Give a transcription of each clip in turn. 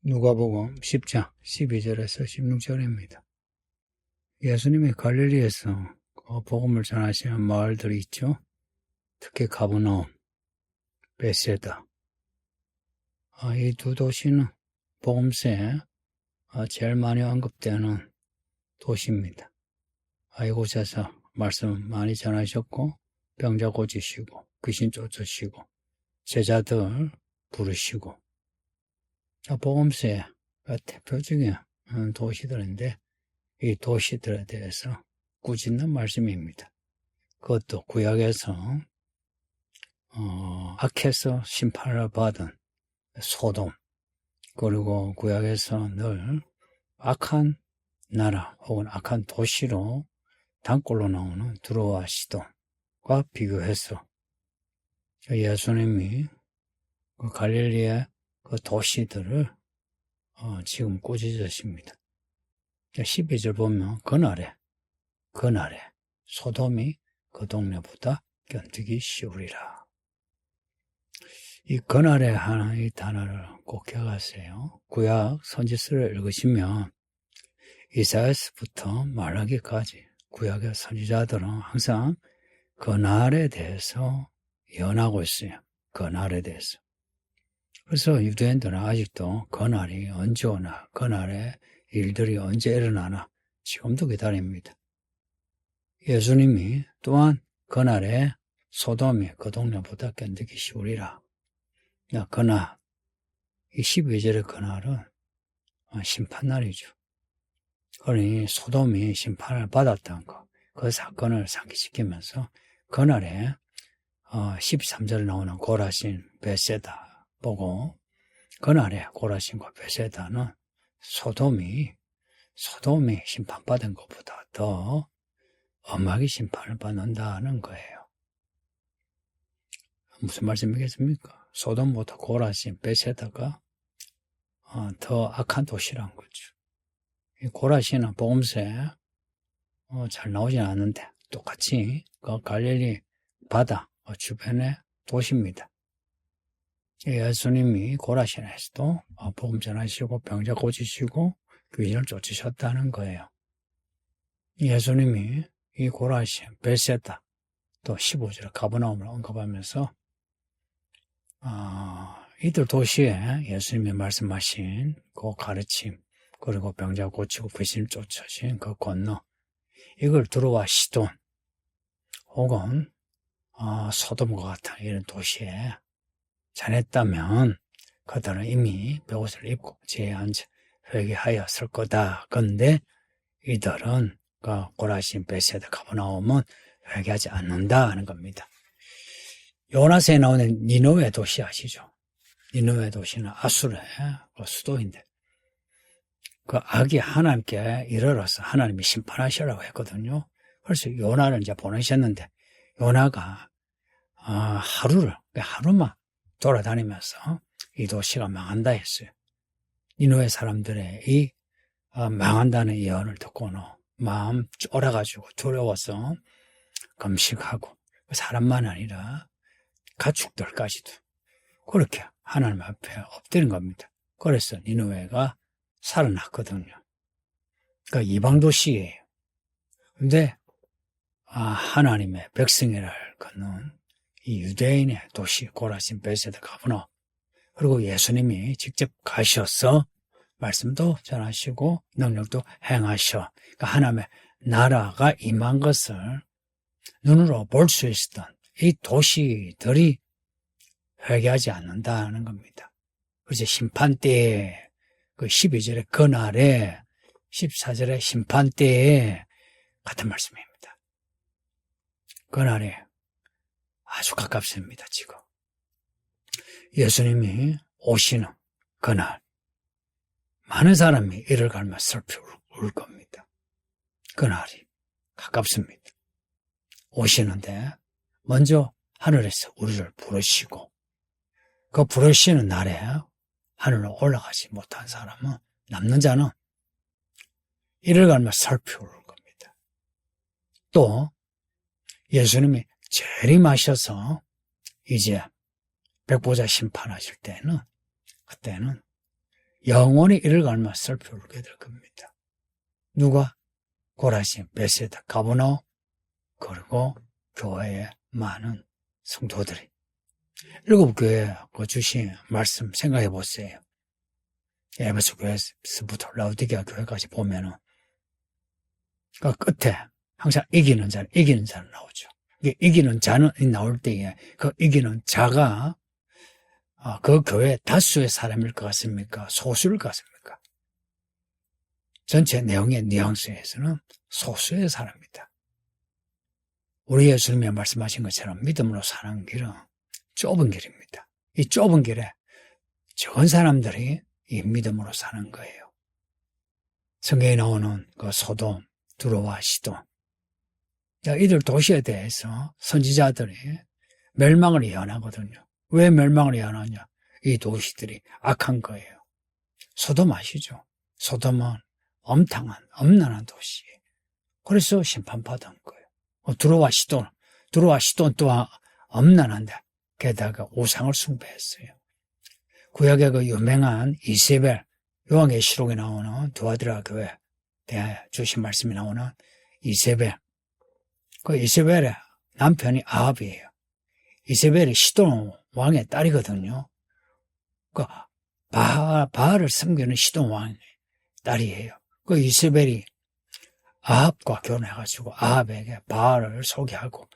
누가복음 10장 12절에서 16절입니다. 예수님이 갈릴리에서 복음을 전하시는 마을들이 있죠. 특히 가버나움, 베세다. 이 두 도시는 복음서에 제일 많이 언급되는 도시입니다. 이곳에서 말씀 많이 전하셨고 병자 고치시고 귀신 쫓으시고 제자들 부르시고 복음서의 대표적인 도시들인데 이 도시들에 대해서 꾸짖는 말씀입니다. 그것도 구약에서 악해서 심판을 받은 소돔, 그리고 구약에서 늘 악한 나라 혹은 악한 도시로 단골로 나오는 두로와 시돈과 비교해서 예수님이 그 갈릴리의 그 도시들을 지금 꾸짖으십니다. 12절 보면 그날에 소돔이 그 동네보다 견디기 쉬우리라. 이 그날에 하는 이 단어를 꼭 기억하세요. 구약 선지서를 읽으시면 이사야서부터 말라기까지 구약의 선지자들은 항상 그날에 대해서 예언하고 있어요. 그날에 대해서. 그래서 유대인들은 아직도 그날이 언제 오나, 그날의 일들이 언제 일어나나 지금도 기다립니다. 예수님이 또한 그날에 소돔이 그 동네보다 견디기 쉬우리라. 그날, 이 12절의 그날은 심판날이죠. 그러니 소돔이 심판을 받았다는 것, 그 사건을 상기시키면서 그날에 13절 나오는 고라신 베세다 보고 그날에 고라신과 베세다는 소돔이 심판받은 것보다 더 엄하게 심판을 받는다는 거예요. 무슨 말씀이겠습니까? 소돔보다 고라신 베세다가 더 악한 도시란 거죠. 이 고라신은 복음서에 잘 나오진 않는데 똑같이 그 갈릴리 바다 주변의 도시입니다. 예수님이 고라신에서도 복음 전하시고 병자 고치시고 귀신을 쫓으셨다는 거예요. 예수님이 이 고라신, 베세다 또 15절에 가버나움을 언급하면서 이들 도시에 예수님이 말씀하신 그 가르침, 그리고 병자 고치고 귀신을 쫓으신 그 권능, 이걸 두로와 시돈 혹은 소돔과 같은 이런 도시에 전했다면 그들은 이미 벼옷을 입고 지혜에 앉아 회개하였을 거다. 그런데 이들은 그 고라신, 베세다, 가버나움은 회개하지 않는다 하는 겁니다. 요나서에 나오는 니느웨 도시 아시죠? 니느웨 도시는 아수르의 수도인데 그 악이 하나님께 이르러서 하나님이 심판하시라고 했거든요. 그래서 요나를 이제 보내셨는데 요나가 하루만 돌아다니면서 이 도시가 망한다 했어요. 니느웨 사람들의 이 망한다는 예언을 듣고는 마음 쫄아가지고 두려워서 금식하고 사람만 아니라 가축들까지도 그렇게 하나님 앞에 엎드린 겁니다. 그래서 니느웨가 살아났거든요. 그러니까 이방 도시예요. 근데 하나님의 백성이라 걷는 이 유대인의 도시 고라신, 베세다, 가버나움, 그리고 예수님이 직접 가셔서 말씀도 전하시고 능력도 행하셔. 그러니까 하나님의 나라가 임한 것을 눈으로 볼 수 있었던 이 도시들이 회개하지 않는다는 겁니다. 그래서 심판 때에 그 12절의 그날에 14절의 심판 때에 같은 말씀입니다. 그날에 아주 가깝습니다. 지금 예수님이 오시는 그날 많은 사람이 이를 갈며 슬피 울 겁니다. 그날이 가깝습니다. 오시는데 먼저 하늘에서 우리를 부르시고 그 부르시는 날에 하늘로 올라가지 못한 사람은 남는 자는 이를 갈며 슬피 울 겁니다. 또 예수님이 재림하셔서 이제 백보자 심판하실 때는 그때는 영원히 이를 갈면 슬피 울게 될 겁니다. 누가? 고라신, 베세다, 가버나움, 그리고 교회의 많은 성도들이. 7교회 그 주신 말씀 생각해 보세요. 에베소 교회에서부터 라우디게아 교회까지 보면은 그 끝에 항상 이기는 자는 나오죠. 이기는 자는 나올 때에 그 이기는 자가 그 교회 다수의 사람일 것 같습니까? 소수일 것 같습니까? 전체 내용의 뉘앙스에서는 소수의 사람입니다. 우리 예수님이 말씀하신 것처럼 믿음으로 사는 길은 좁은 길입니다. 이 좁은 길에 적은 사람들이 이 믿음으로 사는 거예요. 성경에 나오는 그 소돔, 두로와 시돈, 이들 도시에 대해서 선지자들이 멸망을 예언하거든요. 왜 멸망을 예언하냐? 이 도시들이 악한 거예요. 소돔 아시죠? 소돔은 엄난한 도시. 그래서 심판받은 거예요. 두로와 시돈 또한 엄난한데 게다가 우상을 숭배했어요. 구약의 그 유명한 이세벨, 요한계시록에 나오는 두아드라 교회 대해 주신 말씀이 나오는 이세벨. 그 이세벨의 남편이 아합이에요. 이세벨이 시돈 왕의 딸이거든요. 그 바알을 섬기는 시돈 왕의 딸이에요. 그 이세벨이 아합과 결혼해가지고 아합에게 바알을 소개하고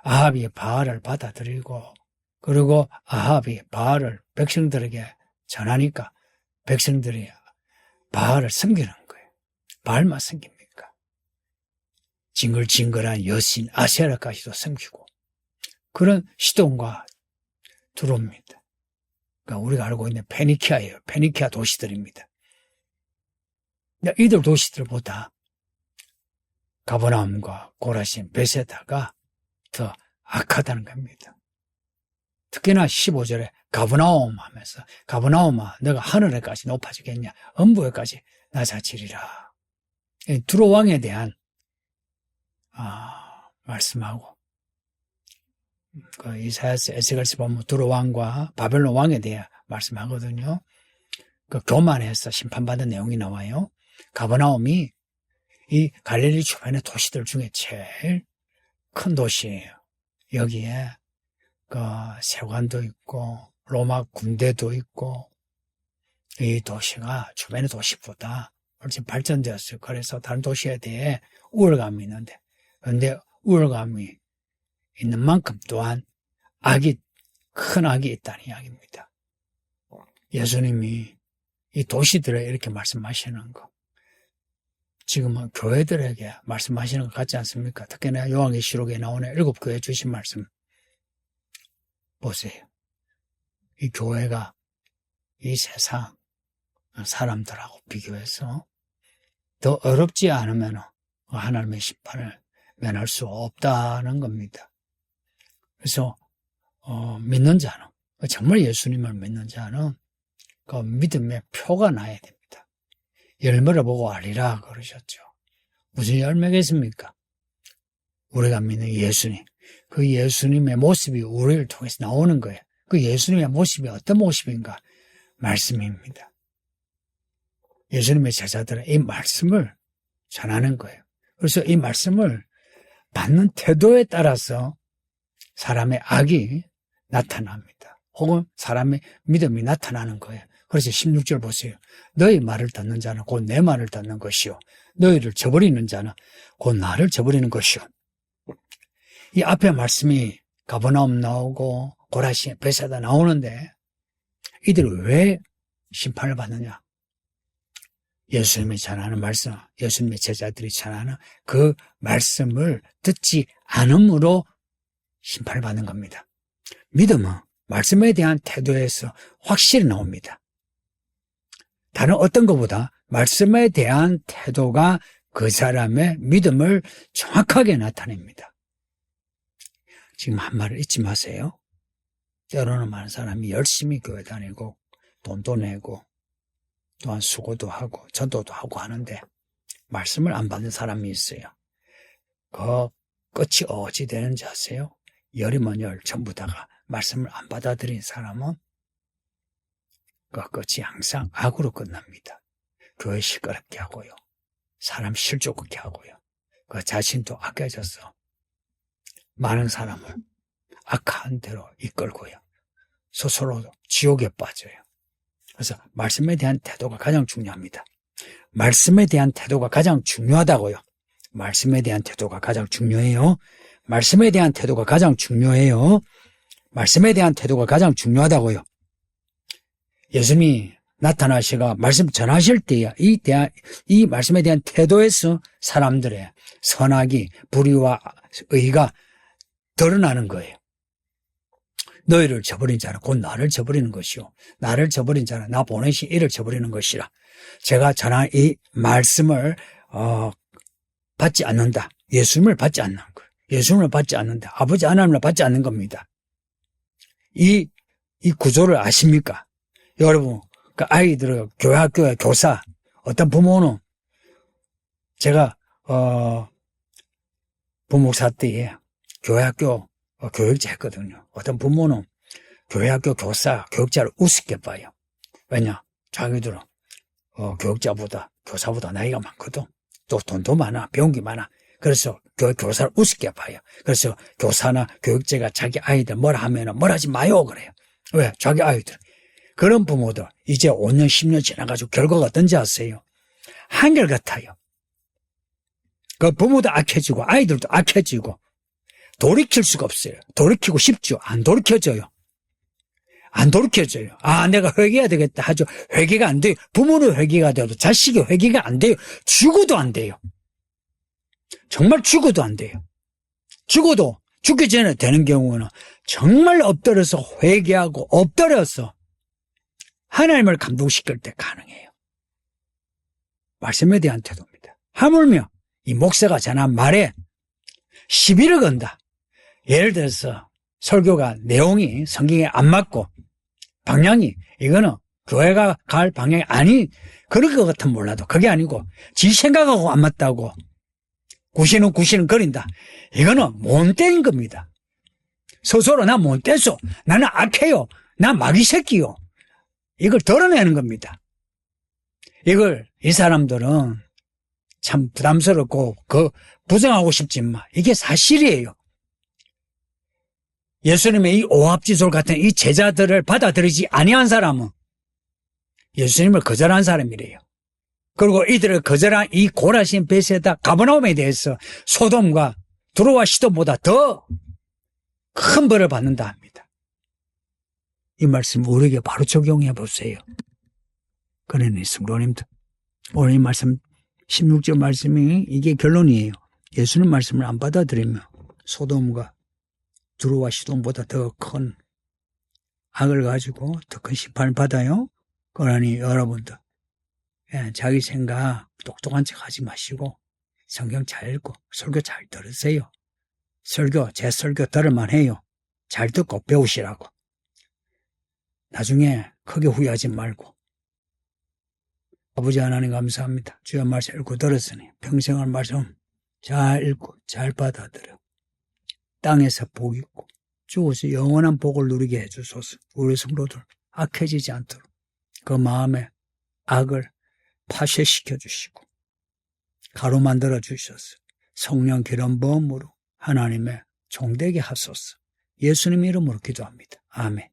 아합이 바알을 받아들이고 그리고 아합이 바알을 백성들에게 전하니까 백성들이 바알을 섬기는 거예요. 바알만 섬깁니까? 징글징글한 여신 아세라까지도 섬기고 그런 시돈과 두로입니다. 그러니까 우리가 알고 있는 페니키아예요. 페니키아 도시들입니다. 이들 도시들보다 가버나움과 고라신, 베세다가 더 악하다는 겁니다. 특히나 15절에 가버나움 하면서 가버나움아 너가 하늘에까지 높아지겠냐 음부에까지 낮아지리라. 두로 왕에 대한 말씀하고 그 이사야서 에스겔서 보면 두로 왕과 바벨론 왕에 대해 말씀하거든요. 그 교만해서 심판받은 내용이 나와요. 가버나움이 이 갈릴리 주변의 도시들 중에 제일 큰 도시예요. 여기에 그 세관도 있고 로마 군대도 있고 이 도시가 주변의 도시보다 훨씬 발전되었어요. 그래서 다른 도시에 대해 우월감이 있는데 그런데 우월감이 있는 만큼 또한 큰 악이 있다는 이야기입니다. 예수님이 이 도시들에 이렇게 말씀하시는 거 지금은 교회들에게 말씀하시는 것 같지 않습니까? 특히나 요한계시록에 나오는 7교회 주신 말씀 보세요. 이 교회가 이 세상 사람들하고 비교해서 더 어렵지 않으면 하나님의 심판을 면할 수 없다는 겁니다. 그래서 믿는 자는 정말 예수님을 믿는 자는 그 믿음의 표가 나야 됩니다. 열매를 보고 알리라 그러셨죠. 무슨 열매겠습니까? 우리가 믿는 예수님. 그 예수님의 모습이 우리를 통해서 나오는 거예요. 그 예수님의 모습이 어떤 모습인가? 말씀입니다. 예수님의 제자들은 이 말씀을 전하는 거예요. 그래서 이 말씀을 받는 태도에 따라서 사람의 악이 나타납니다. 혹은 사람의 믿음이 나타나는 거예요. 그래서 16절 보세요. 너희 말을 듣는 자는 곧 내 말을 듣는 것이요. 너희를 저버리는 자는 곧 나를 저버리는 것이요. 이 앞에 말씀이 가버나움 나오고 고라신, 베세다 나오는데 이들 왜 심판을 받느냐? 예수님이 전하는 말씀, 예수님의 제자들이 전하는 그 말씀을 듣지 않음으로 심판을 받는 겁니다. 믿음은 말씀에 대한 태도에서 확실히 나옵니다. 다른 어떤 것보다 말씀에 대한 태도가 그 사람의 믿음을 정확하게 나타냅니다. 지금 한 말을 잊지 마세요. 때로는 많은 사람이 열심히 교회 다니고 돈도 내고 또한 수고도 하고 전도도 하고 하는데 말씀을 안 받는 사람이 있어요. 그 끝이 어찌 되는지 아세요? 열이면 열 전부 다가 말씀을 안 받아들인 사람은 그 끝이 항상 악으로 끝납니다. 교회 시끄럽게 하고요. 사람 실족하게 하고요. 그 자신도 악해져서 많은 사람을 악한 대로 이끌고요. 스스로 지옥에 빠져요. 그래서 말씀에 대한 태도가 가장 중요합니다. 말씀에 대한 태도가 가장 중요하다고요. 말씀에 대한 태도가 가장 중요해요. 말씀에 대한 태도가 가장 중요해요. 말씀에 대한 태도가 가장 중요하다고요. 예수님이 나타나시가 말씀 전하실 때에 이 말씀에 대한 태도에서 사람들의 선악이, 불의와 의가 드러나는 거예요. 너희를 저버린 자는 곧 나를 저버리는 것이요. 나를 저버린 자는 나 보내신 이를 저버리는 것이라. 제가 전한 이 말씀을 받지 않는다. 예수님을 받지 않는 거예요. 예수님을 받지 않는다. 아버지 하나님을 받지 않는 겁니다. 이 구조를 아십니까? 여러분, 그 아이들 교회 학교의 교사, 어떤 부모는 제가 부목사 때에 교회 학교 교육자 했거든요. 어떤 부모는 교회 학교 교사, 교육자를 우습게 봐요. 왜냐? 자기들은 교육자보다 교사보다 나이가 많거든. 또 돈도 많아, 배운 게 많아. 그래서 교사를 우습게 봐요. 그래서 교사나 교육자가 자기 아이들 뭐라 하면은 뭘 하지 마요 그래요. 왜? 자기 아이들. 그런 부모들 이제 5년 10년 지나가지고 결과가 어떤지 아세요? 한결같아요. 그 부모도 악해지고 아이들도 악해지고 돌이킬 수가 없어요. 돌이키고 싶죠. 안 돌이켜져요. 안 돌이켜져요. 아, 내가 회개해야 되겠다 하죠. 회개가 안 돼요. 부모는 회개가 돼도 자식이 회개가 안 돼요. 죽어도 안 돼요. 정말 죽어도 안 돼요. 죽어도 죽기 전에 되는 경우는 정말 엎드려서 회개하고 엎드려서 하나님을 감동시킬 때 가능해요. 말씀에 대한 태도입니다. 하물며 이 목사가 전한 말에 시비를 건다. 예를 들어서 설교가 내용이 성경에 안 맞고 방향이 이거는 교회가 갈 방향이 아니 그럴 것 같으면 몰라도 그게 아니고 지 생각하고 안 맞다고 구시는 거린다. 이거는 못된 겁니다. 스스로 나 못됐어. 나는 악해요. 나 마귀 새끼요. 이걸 드러내는 겁니다. 이걸 이 사람들은 참 부담스럽고 부정하고 싶지만 이게 사실이에요. 예수님의 이 오합지졸 같은 이 제자들을 받아들이지 아니한 사람은 예수님을 거절한 사람이래요. 그리고 이들을 거절한 이 고라신 베세다 가버나움에 대해서 소돔과 두로와 시돔보다 더 큰 벌을 받는다 합니다. 이 말씀 우리에게 바로 적용해 보세요. 그러니 성도님들 오늘 이 말씀 16절 말씀이 이게 결론이에요. 예수님 말씀을 안 받아들이면 소돔과 두로와 시돔보다 더 큰 악을 가지고 더 큰 심판을 받아요. 그러니 여러분들 자기 생각 똑똑한 척 하지 마시고 성경 잘 읽고 설교 잘 들으세요. 제 설교 들을만 해요. 잘 듣고 배우시라고. 나중에 크게 후회하지 말고. 아버지 하나님 감사합니다. 주의 말씀 읽고 들었으니 평생을 말씀 잘 읽고 잘 받아들여 땅에서 복 있고 주어서 영원한 복을 누리게 해주소서. 우리 성도들 악해지지 않도록 그 마음에 악을 파쇄시켜 주시고 가로만들어 주셔서 성령 기름 부음으로 하나님의 종되게 하소서. 예수님 이름으로 기도합니다. 아멘.